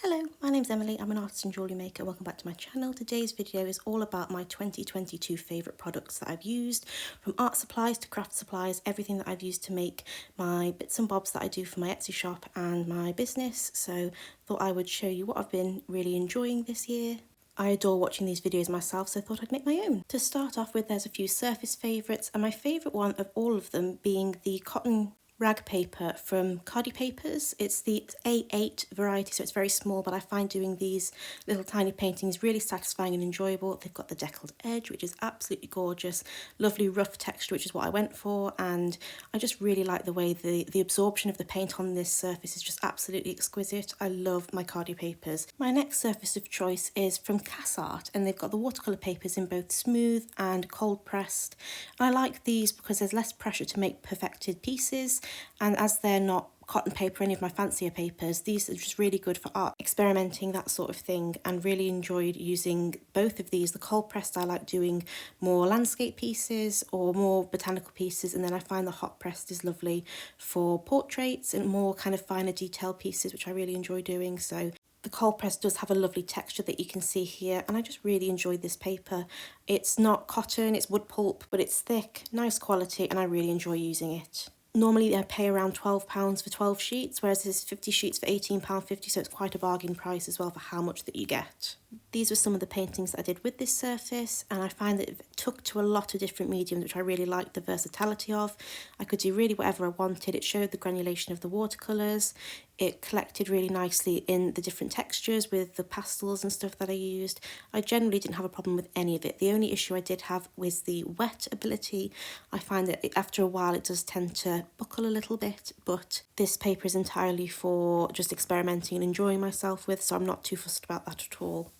Hello, my name's Emily, I'm an artist and jewellery maker. Welcome back to my channel. Today's video is all about my 2022 favourite products that I've used, from art supplies to craft supplies, everything that I've used to make my bits and bobs that I do for my Etsy shop and my business. So thought I would show you what I've been really enjoying this year. I adore watching these videos myself, so I thought I'd make my own. To start off with, there's a few surface favourites, and my favourite one of all of them being the cotton rag paper from Cardi Papers. It's the A8 variety, so it's very small, but I find doing these little tiny paintings really satisfying and enjoyable. They've got the deckled edge, which is absolutely gorgeous, lovely rough texture, which is what I went for, and I just really like the way the absorption of the paint on this surface is just absolutely exquisite. I love my Cardi Papers. My next surface of choice is from Art, and they've got the watercolour papers in both smooth and cold pressed. I like these because there's less pressure to make perfected pieces, and as they're not cotton paper, any of my fancier papers, these are just really good for art, experimenting, that sort of thing, and really enjoyed using both of these. The cold pressed I like doing more landscape pieces or more botanical pieces, and then I find the hot pressed is lovely for portraits and more kind of finer detail pieces, which I really enjoy doing. So the cold press does have a lovely texture that you can see here, and I just really enjoyed this paper. It's not cotton, it's wood pulp, but it's thick, nice quality, and I really enjoy using it. Normally I pay around £12 for 12 sheets, whereas there's 50 sheets for £18.50, so it's quite a bargain price as well for how much that you get. These were some of the paintings that I did with this surface, and I find that it took to a lot of different mediums, which I really liked the versatility of. I could do really whatever I wanted. It showed the granulation of the watercolours. It collected really nicely in the different textures with the pastels and stuff that I used. I generally didn't have a problem with any of it. The only issue I did have was the wet ability. I find that after a while it does tend to buckle a little bit, but this paper is entirely for just experimenting and enjoying myself with, so I'm not too fussed about that at all.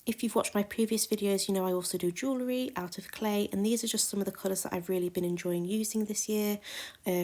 If you've watched my previous videos, you know I also do jewellery out of clay, and these are just some of the colours that I've really been enjoying using this year.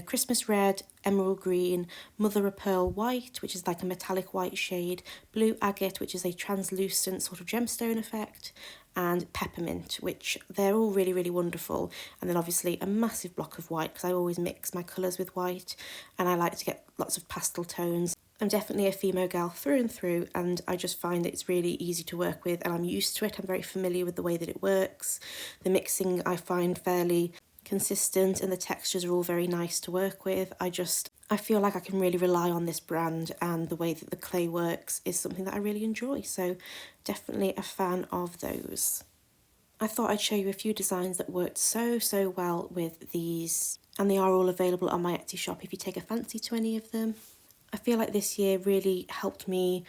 Christmas red, emerald green, mother of pearl white, which is like a metallic white shade, blue agate, which is a translucent sort of gemstone effect, and peppermint, which they're all really, really wonderful. And then obviously a massive block of white, because I always mix my colours with white, and I like to get lots of pastel tones. I'm definitely a Femo gal through and through, and I just find that it's really easy to work with, and I'm used to it. I'm very familiar with the way that it works. The mixing I find fairly consistent, and the textures are all very nice to work with. I feel like I can really rely on this brand, and the way that the clay works is something that I really enjoy, so definitely a fan of those. I thought I'd show you a few designs that worked so well with these, and they are all available on my Etsy shop if you take a fancy to any of them. I feel like this year really helped me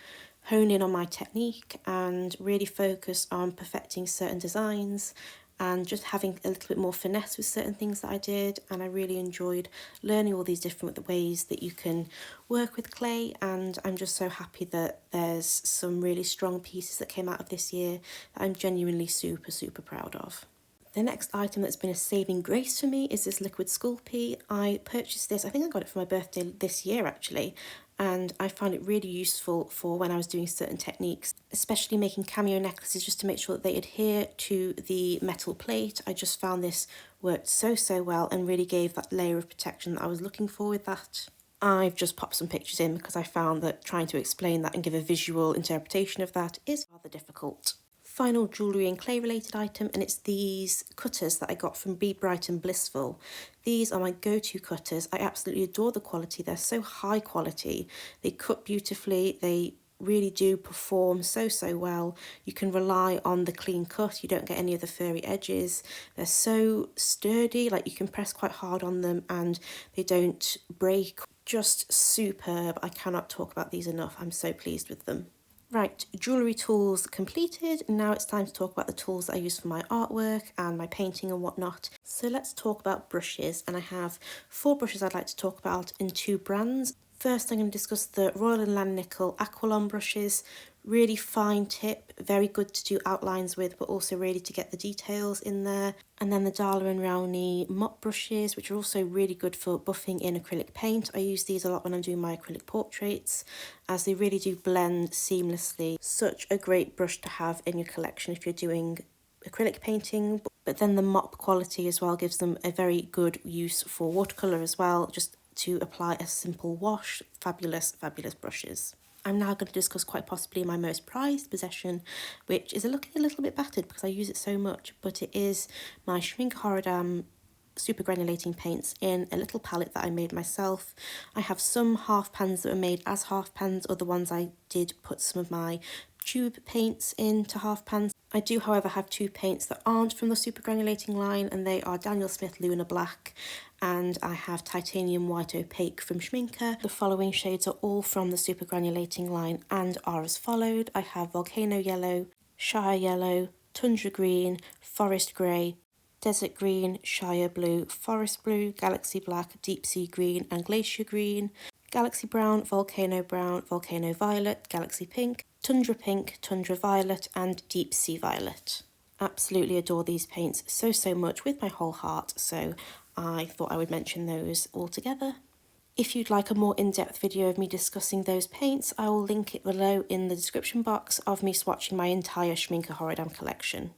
hone in on my technique and really focus on perfecting certain designs and just having a little bit more finesse with certain things that I did, and I really enjoyed learning all these different ways that you can work with clay, and I'm just so happy that there's some really strong pieces that came out of this year that I'm genuinely super proud of. The next item that's been a saving grace for me is this liquid Sculpey. I purchased this, I think I got it for my birthday this year actually, and I found it really useful for when I was doing certain techniques, especially making cameo necklaces, just to make sure that they adhere to the metal plate. I just found this worked so well and really gave that layer of protection that I was looking for with that. I've just popped some pictures in because I found that trying to explain that and give a visual interpretation of that is rather difficult. Final jewellery and clay related item, and it's these cutters that I got from Be Bright and Blissful. These are my go-to cutters. I absolutely adore the quality. They're so high quality. They cut beautifully. They really do perform so well. You can rely on the clean cut. You don't get any of the furry edges. They're so sturdy, like you can press quite hard on them and they don't break. Just superb. I cannot talk about these enough. I'm so pleased with them. Right, jewellery tools completed. Now it's time to talk about the tools that I use for my artwork and my painting and whatnot. So let's talk about brushes, and I have 4 brushes I'd like to talk about in 2 brands. First, I'm going to discuss the Royal and Langnickel Aqualon brushes. Really fine tip, very good to do outlines with, but also really to get the details in there. And then the Dahlia and Rowney mop brushes, which are also really good for buffing in acrylic paint. I use these a lot when I'm doing my acrylic portraits, as they really do blend seamlessly. Such a great brush to have in your collection if you're doing acrylic painting, but then the mop quality as well gives them a very good use for watercolour as well, just to apply a simple wash. Fabulous brushes. I'm now going to discuss quite possibly my most prized possession, which is looking a little bit battered because I use it so much, but it is my Schmincke super granulating paints in a little palette that I made myself. I have some half pans that were made as half pans, other ones I did put some of my tube paints into half pans. I do, however, have two paints that aren't from the super granulating line, and they are Daniel Smith Lunar Black, and I have Titanium White Opaque from Schmincke. The following shades are all from the super granulating line and are as followed. I have Volcano Yellow, Shire Yellow, Tundra Green, Forest Grey, Desert Green, Shire Blue, Forest Blue, Galaxy Black, Deep Sea Green and Glacier Green, Galaxy Brown, Volcano Violet, Galaxy Pink, Tundra Violet and Deep Sea Violet. Absolutely adore these paints so much with my whole heart, so I thought I would mention those all together. If you'd like a more in-depth video of me discussing those paints, I will link it below in the description box of me swatching my entire Schmincke Horadam collection,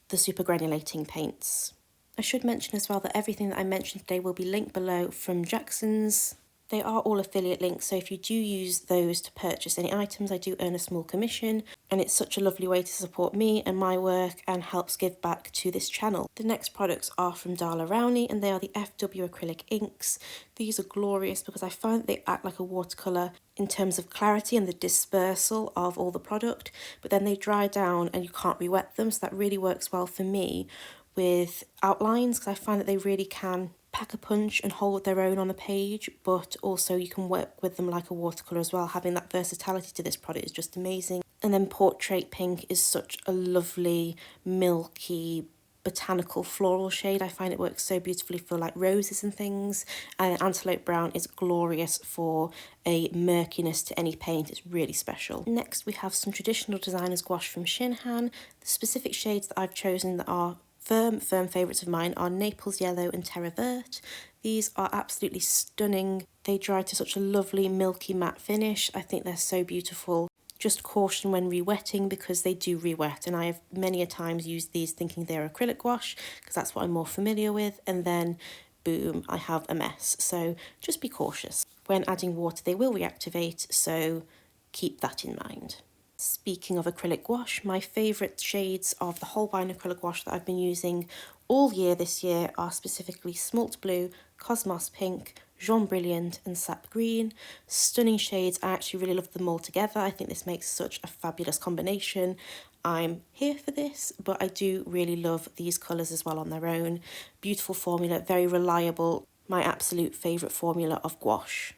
the super granulating paints. I should mention as well that everything that I mentioned today will be linked below from Jackson's. They are all affiliate links, so if you do use those to purchase any items, I do earn a small commission, and it's such a lovely way to support me and my work and helps give back to this channel. The next products are from Rowney, and they are the FW acrylic inks. These are glorious because I find that they act like a watercolour in terms of clarity and the dispersal of all the product, but then they dry down and you can't re-wet them, so that really works well for me with outlines, because I find that they really can pack a punch and hold their own on the page, but also you can work with them like a watercolour as well. Having that versatility to this product is just amazing. And then Portrait Pink is such a lovely, milky, botanical floral shade. I find it works so beautifully for like roses and things. And Antelope Brown is glorious for a murkiness to any paint. It's really special. Next we have some traditional designer's gouache from Shinhan. The specific shades that I've chosen that are firm favourites of mine are Naples Yellow and Terra Vert. These are absolutely stunning. They dry to such a lovely milky matte finish. I think they're so beautiful. Just caution when re-wetting because they do re-wet, and I have many a times used these thinking they're acrylic gouache because that's what I'm more familiar with, and then boom, I have a mess. So just be cautious. When adding water they will reactivate, so keep that in mind. Speaking of acrylic gouache, my favourite shades of the Holbein acrylic gouache that I've been using all year this year are specifically Smalt Blue, Cosmos Pink, Jaune Brilliant and Sap Green. Stunning shades. I actually really love them all together. I think this makes such a fabulous combination. I'm here for this, but I do really love these colours as well on their own. Beautiful formula, very reliable. My absolute favourite formula of gouache.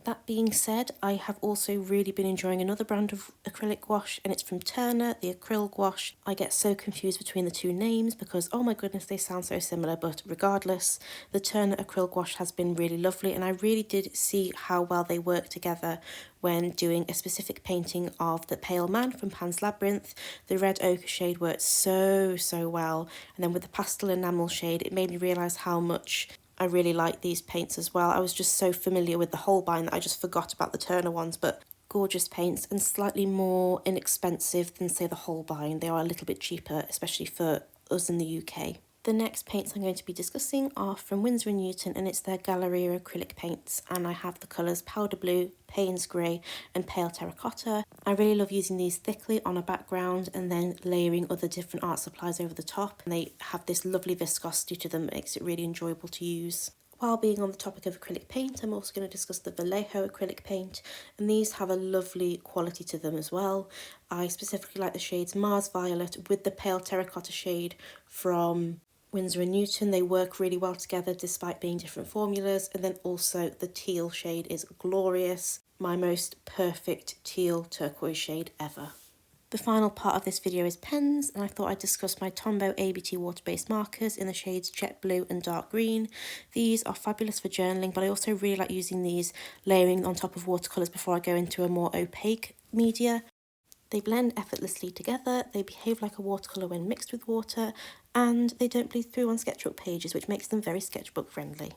That being said, I have also really been enjoying another brand of acrylic gouache, and it's from Turner, the Acryl Gouache. I get so confused between the two names because, oh my goodness, they sound so similar, but regardless, the Turner Acryl Gouache has been really lovely, and I really did see how well they work together when doing a specific painting of the Pale Man from Pan's Labyrinth. The red ochre shade worked so well, and then with the pastel enamel shade, it made me realise how much I really like these paints as well. I was just so familiar with the Holbein that I just forgot about the Turner ones, but gorgeous paints and slightly more inexpensive than, say, the Holbein. They are a little bit cheaper, especially for us in the UK. The next paints I'm going to be discussing are from Winsor & Newton, and it's their Galleria acrylic paints, and I have the colours Powder Blue, Payne's Grey and Pale Terracotta. I really love using these thickly on a background and then layering other different art supplies over the top, and they have this lovely viscosity to them that makes it really enjoyable to use. While being on the topic of acrylic paint, I'm also going to discuss the Vallejo acrylic paint, and these have a lovely quality to them as well. I specifically like the shades Mars Violet with the Pale Terracotta shade from Winsor & Newton. They work really well together despite being different formulas, and then also the teal shade is glorious. My most perfect teal turquoise shade ever. The final part of this video is pens, and I thought I'd discuss my Tombow ABT water-based markers in the shades Jet Blue and Dark Green. These are fabulous for journaling, but I also really like using these layering on top of watercolours before I go into a more opaque media. They blend effortlessly together, they behave like a watercolour when mixed with water, and they don't bleed through on sketchbook pages, which makes them very sketchbook friendly.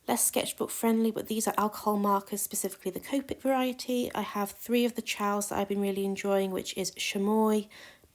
Less sketchbook friendly, but these are alcohol markers, specifically the Copic variety. I have 3 of the Chows that I've been really enjoying, which is Chamois,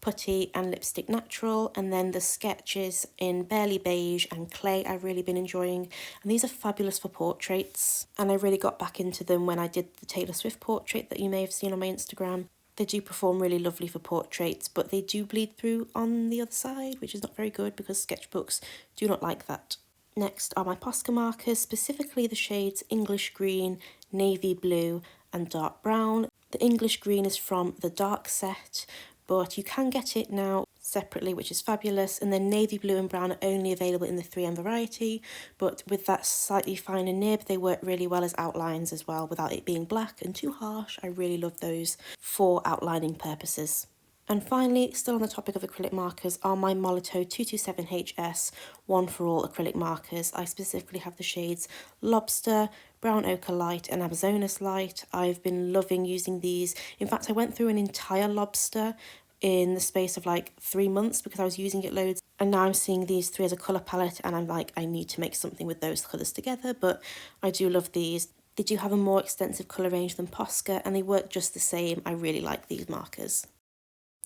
Putty and Lipstick Natural, and then the sketches in Barely Beige and Clay I've really been enjoying, and these are fabulous for portraits, and I really got back into them when I did the Taylor Swift portrait that you may have seen on my Instagram. They do perform really lovely for portraits, but they do bleed through on the other side, which is not very good because sketchbooks do not like that. Next are my Posca markers, specifically the shades English Green, Navy Blue and Dark Brown. The English Green is from the Dark set, but you can get it now separately, which is fabulous. And then Navy Blue and Brown are only available in the 3M variety, but with that slightly finer nib, they work really well as outlines as well, without it being black and too harsh. I really love those for outlining purposes. And finally, still on the topic of acrylic markers, are my Molotow 227HS One for All acrylic markers. I specifically have the shades Lobster, Brown Ochre Light and Amazonas Light. I've been loving using these. In fact, I went through an entire Lobster in the space of like 3 months because I was using it loads. And now I'm seeing these three as a colour palette and I'm like, I need to make something with those colours together, but I do love these. They do have a more extensive colour range than Posca and they work just the same. I really like these markers.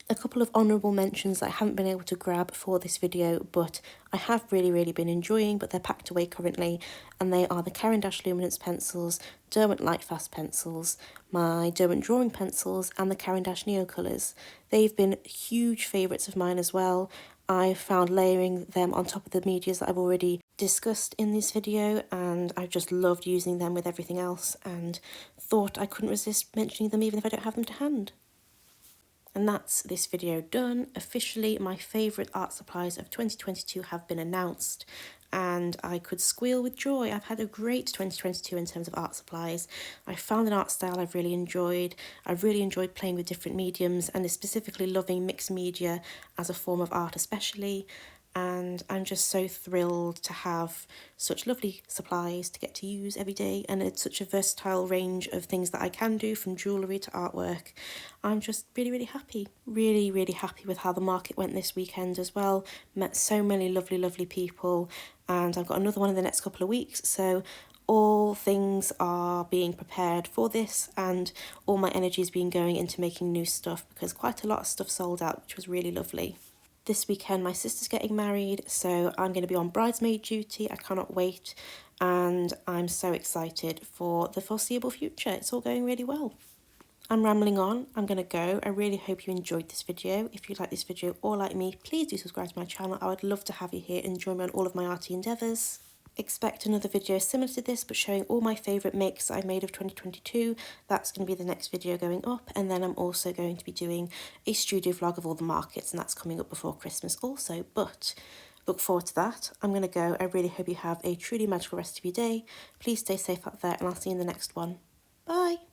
A couple of honourable mentions that I haven't been able to grab for this video, but I have really been enjoying, but they're packed away currently, and they are the Caran d'Ache Luminance pencils, Derwent Lightfast pencils, my Derwent drawing pencils, and the Caran d'Ache Neo colours. They've been huge favourites of mine as well. I found layering them on top of the medias that I've already discussed in this video, and I've just loved using them with everything else, and thought I couldn't resist mentioning them even if I don't have them to hand. And that's this video done. Officially, my favourite art supplies of 2022 have been announced and I could squeal with joy. I've had a great 2022 in terms of art supplies. I found an art style I've really enjoyed. I've really enjoyed playing with different mediums and specifically loving mixed media as a form of art especially. And I'm just so thrilled to have such lovely supplies to get to use every day, and it's such a versatile range of things that I can do, from jewellery to artwork. I'm just really happy, really happy with how the market went this weekend as well. Met so many lovely people, and I've got another one in the next couple of weeks, so all things are being prepared for this and all my energy is being going into making new stuff because quite a lot of stuff sold out, which was really lovely. This weekend my sister's getting married, so I'm going to be on bridesmaid duty. I cannot wait and I'm so excited for the foreseeable future. It's all going really well. I'm rambling on, I'm going to go. I really hope you enjoyed this video. If you like this video or like me, please do subscribe to my channel. I would love to have you here and join me on all of my arty endeavours. Expect another video similar to this but showing all my favourite makes that I made of 2022. That's going to be the next video going up, and then I'm also going to be doing a studio vlog of all the markets, and that's coming up before Christmas also, but look forward to that. I'm going to go. I really hope you have a truly magical rest of your day. Please stay safe out there and I'll see you in the next one. Bye!